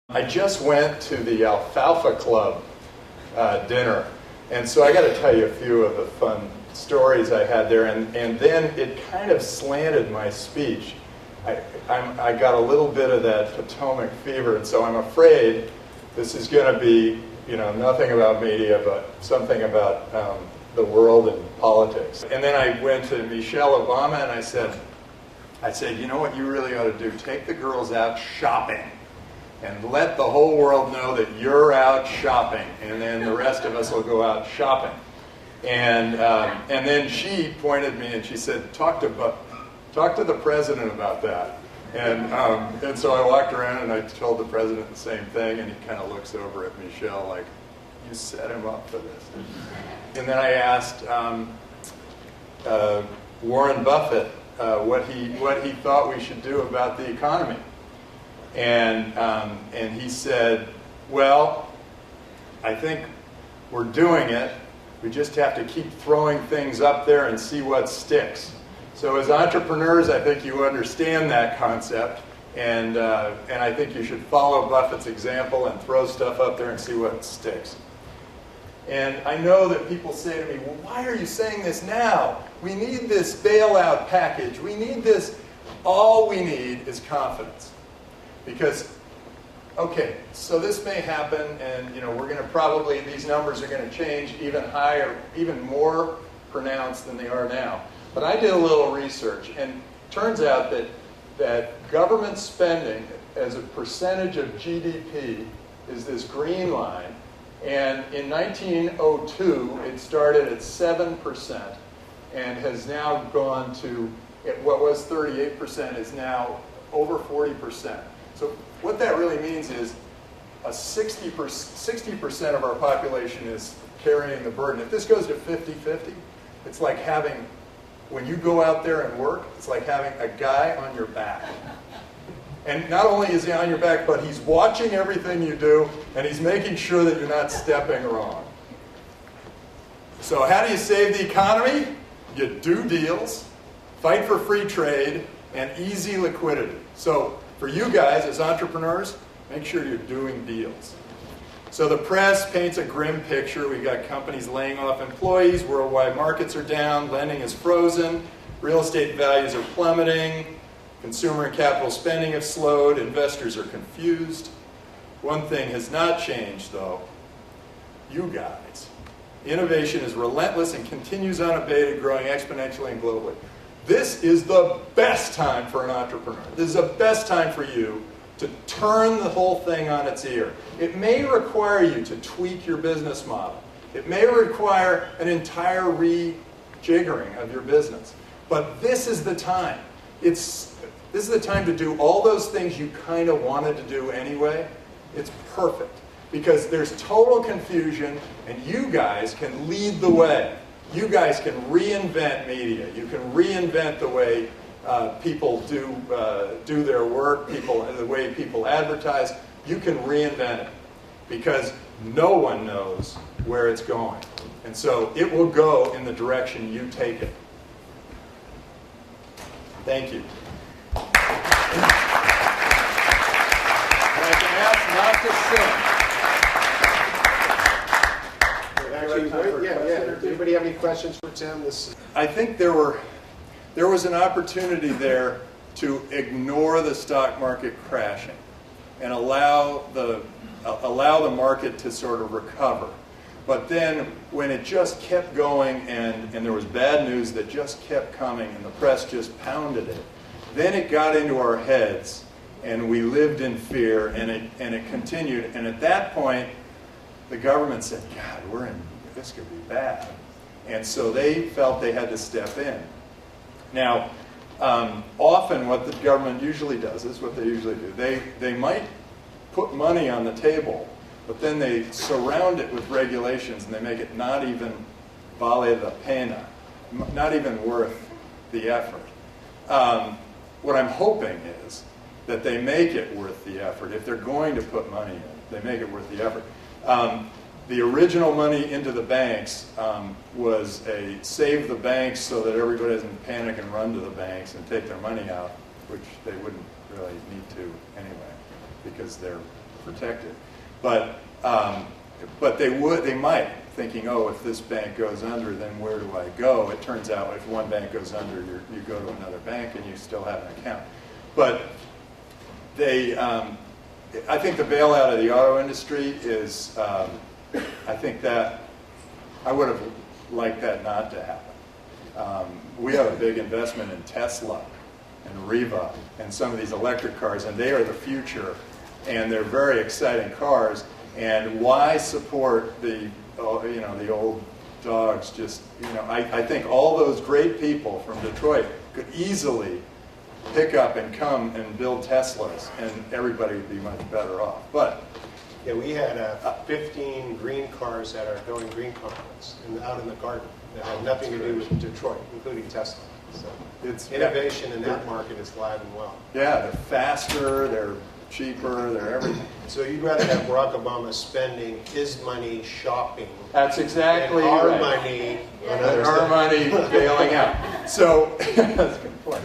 I just went to the Alfalfa Club dinner, and so I got to tell you a few of the fun stories I had there, and then it kind of slanted my speech. I got a little bit of that Potomac fever, and so I'm afraid this is going to be, nothing about media, but something about the world and politics. And then I went to Michelle Obama, and I said, you know what you really ought to do? Take the girls out shopping. And let the whole world know that you're out shopping, and then the rest of us will go out shopping. And then she pointed at me and she said, "Talk to the president about that." And so I walked around and I told the president the same thing, and he kind of looks over at Michelle like, "You set him up for this." And then I asked Warren Buffett what he thought we should do about the economy. And he said, "Well, I think we're doing it. We just have to keep throwing things up there and see what sticks." So as entrepreneurs, I think you understand that concept, and I think you should follow Buffett's example and throw stuff up there and see what sticks. And I know that people say to me, "Well, why are you saying this now? We need this bailout package. We need this." All we need is confidence. Because, okay, so this may happen, and we're going to probably, these numbers are going to change even higher, even more pronounced than they are now. But I did a little research, and it turns out that government spending as a percentage of GDP is this green line, and in 1902 it started at 7% and has now gone to, what was 38% is now over 40%. So what that really means is 60% of our population is carrying the burden. If this goes to 50-50, it's like having, when you go out there and work, it's like having a guy on your back. And not only is he on your back, but he's watching everything you do, and he's making sure that you're not stepping wrong. So how do you save the economy? You do deals, fight for free trade, and easy liquidity. So for you guys as entrepreneurs, make sure you're doing deals. So the press paints a grim picture. We've got companies laying off employees, worldwide markets are down, lending is frozen, real estate values are plummeting, consumer and capital spending have slowed, investors are confused. One thing has not changed though, you guys. Innovation is relentless and continues unabated, growing exponentially and globally. This is the best time for an entrepreneur. This is the best time for you to turn the whole thing on its ear. It may require you to tweak your business model. It may require an entire rejiggering of your business. But this is the time. This is the time to do all those things you kind of wanted to do anyway. It's perfect because there's total confusion, and you guys can lead the way. You guys can reinvent media. You can reinvent the way people do their work, the way people advertise. You can reinvent it because no one knows where it's going. And so it will go in the direction you take it. Thank you. And I can ask not to sing. Anybody have any questions for Tim? I think there was an opportunity there to ignore the stock market crashing and allow the market to sort of recover. But then when it just kept going and there was bad news that just kept coming and the press just pounded it, then it got into our heads and we lived in fear and it continued. And at that point, the government said, "God, this could be bad." And so they felt they had to step in. Now, often what the government usually does is what they usually do. They might put money on the table, but then they surround it with regulations and they make it not even vale la pena, not even worth the effort. What I'm hoping is that they make it worth the effort. If they're going to put money in, they make it worth the effort. The original money into the banks was a save the banks so that everybody doesn't panic and run to the banks and take their money out, which they wouldn't really need to anyway, because they're protected. But they might, thinking, oh, if this bank goes under, then where do I go? It turns out if one bank goes under, you go to another bank and you still have an account. But I think the bailout of the auto industry is, I think that I would have liked that not to happen. We have a big investment in Tesla and Riva and some of these electric cars, and they are the future, and they're very exciting cars. And why support the old dogs? Just, I think all those great people from Detroit could easily pick up and come and build Teslas, and everybody would be much better off. But Yeah, we had 15 green cars at our Going Green conference out in the garden that had nothing to do with Detroit, including Tesla. So it's innovation in that market is alive and well. Yeah, they're faster, they're cheaper, they're everything. So you'd rather have Barack Obama spending his money shopping That's exactly and our right. money on And other our stuff. money bailing out. So that's a good point.